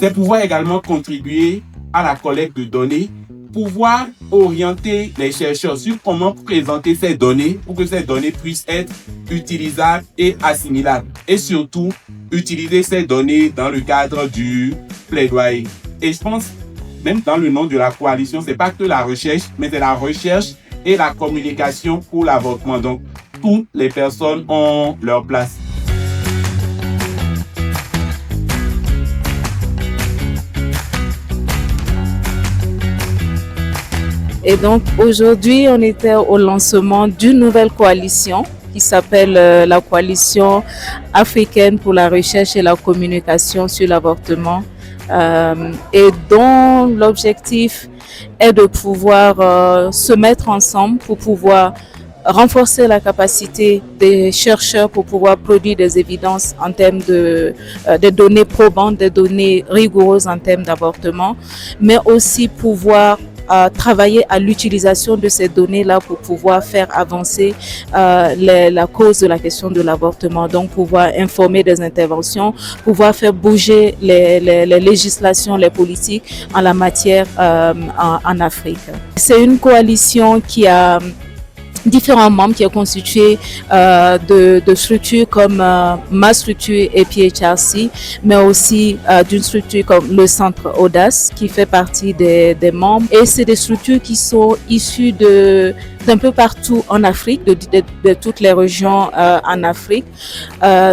C'est pouvoir également contribuer à la collecte de données, pouvoir orienter les chercheurs sur comment présenter ces données pour que ces données puissent être utilisables et assimilables. Et surtout, utiliser ces données dans le cadre du plaidoyer. Et je pense, même dans le nom de la coalition, c'est pas que la recherche, mais c'est la recherche et la communication pour l'avortement. Donc, toutes les personnes ont leur place. Et donc aujourd'hui, on était au lancement d'une nouvelle coalition qui s'appelle la coalition africaine pour la recherche et la communication sur l'avortement et dont l'objectif est de pouvoir se mettre ensemble pour pouvoir renforcer la capacité des chercheurs pour pouvoir produire des évidences en termes de données probantes, des données rigoureuses en termes d'avortement, mais aussi pouvoir travailler à l'utilisation de ces données-là pour pouvoir faire avancer la cause de la question de l'avortement. Donc, pouvoir informer des interventions, pouvoir faire bouger les législations, les politiques en la matière en Afrique. C'est une coalition qui a différents membres qui est constitué de structures comme ma structure et PHRC, mais aussi d'une structure comme le Centre Audace qui fait partie des membres. Et c'est des structures qui sont issues d'un peu partout en Afrique, de toutes les régions en Afrique.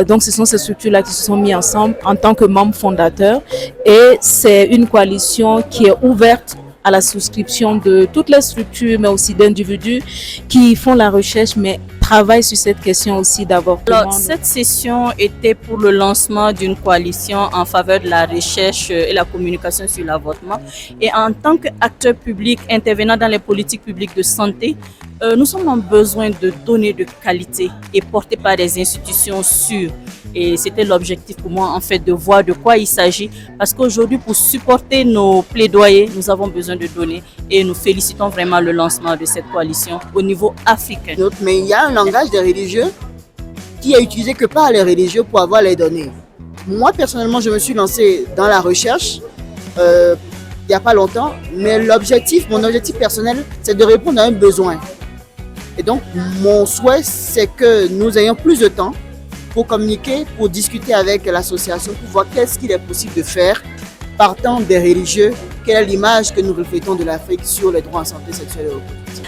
Donc ce sont ces structures-là qui se sont mises ensemble en tant que membres fondateurs. Et c'est une coalition qui est ouverte à la souscription de toutes les structures, mais aussi d'individus qui font la recherche, mais travaillent sur cette question aussi d'avortement. Alors, cette session était pour le lancement d'une coalition en faveur de la recherche et la communication sur l'avortement. Et en tant qu'acteur public intervenant dans les politiques publiques de santé, nous avons besoin de données de qualité et portées par des institutions sûres. Et c'était l'objectif pour moi, en fait, de voir de quoi il s'agit. Parce qu'aujourd'hui, pour supporter nos plaidoyers, nous avons besoin de données. Et nous félicitons vraiment le lancement de cette coalition au niveau africain. Mais il y a un langage des religieux qui est utilisé que par les religieux pour avoir les données. Moi, personnellement, je me suis lancé dans la recherche il n'y a pas longtemps. Mais mon objectif personnel, c'est de répondre à un besoin. Et donc, mon souhait, c'est que nous ayons plus de temps pour communiquer, pour discuter avec l'association, pour voir qu'est-ce qu'il est possible de faire partant des religieux, quelle est l'image que nous reflétons de l'Afrique sur les droits en santé sexuelle et reproductive.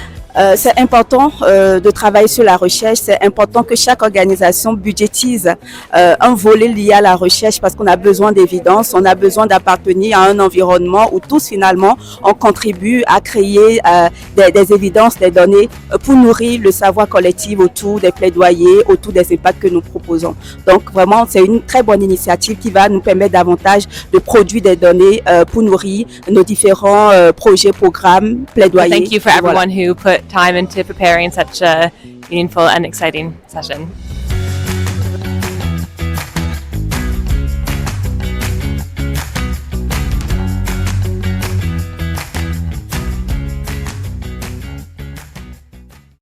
C'est important de travailler sur la recherche, c'est important que chaque organisation budgétise un volet lié à la recherche parce qu'on a besoin d'évidence, on a besoin d'appartenir à un environnement où tous finalement on contribue à créer des évidences, des données pour nourrir le savoir collectif autour des plaidoyers, autour des impacts que nous proposons. Donc vraiment c'est une très bonne initiative qui va nous permettre davantage de produire des données pour nourrir nos différents projets, programmes, plaidoyers. Thank you for everyone who put time into preparing such a meaningful and exciting session.